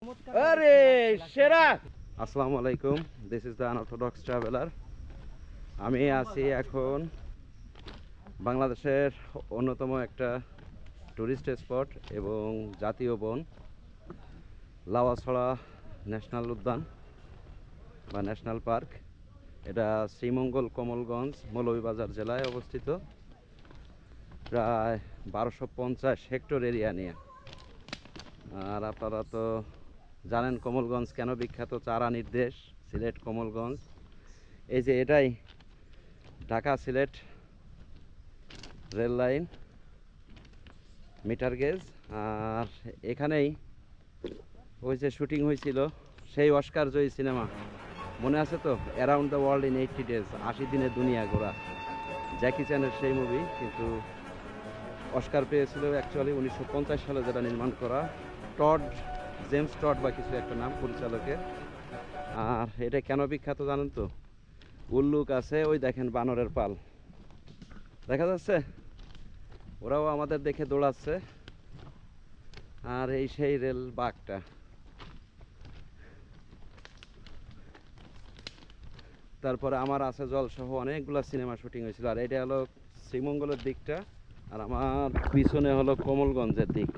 আরে সেরা। আসসালামু আলাইকুম, this is the unorthodox traveller. আমি আছি এখন বাংলাদেশের অন্যতম একটা টুরিস্ট স্পট এবং জাতীয় বন লাউয়াছড়া ন্যাশনাল উদ্যান বা ন্যাশনাল পার্ক। এটা শ্রীমঙ্গল কমলগঞ্জ মৌলভীবাজার জেলায় অবস্থিত, প্রায় 1250 হেক্টর এরিয়া নিয়ে। আর আপনারা তো জানেন কমলগঞ্জ কেন বিখ্যাত, চারা নির্দেশ সিলেট কমলগঞ্জ। এই যে এটাই Dhaka Sylhet rail line metre gauge. আর এখানেই ওই যে শুটিং হয়েছিল সেই অস্কার জয়ী সিনেমা, মনে আছে তো, around the world in 80 days, 80 দিনে দুনিয়া ঘোরা, জ্যাকি চ্যানের সেই মুভি। কিন্তু অস্কার পেয়েছিল অ্যাকচুয়ালি 1950 সালে, যেটা নির্মাণ করা জেমস টড বা কিছু একটা নাম পরিচালকের। আর এটা কেন বিখ্যাত জানেন তো? উল্লুক আছে, ওই দেখেন বানরের পাল দেখা যাচ্ছে, ওরাও আমাদের দেখে দৌড়াচ্ছে। আর এই সেই রেল বাঘটা। তারপরে আমার আছে জলসহ অনেকগুলো সিনেমা শুটিং হয়েছিল। আর এটা হলো শ্রীমঙ্গলের দিকটা, আর আমার পিছনে হলো কমলগঞ্জের দিক।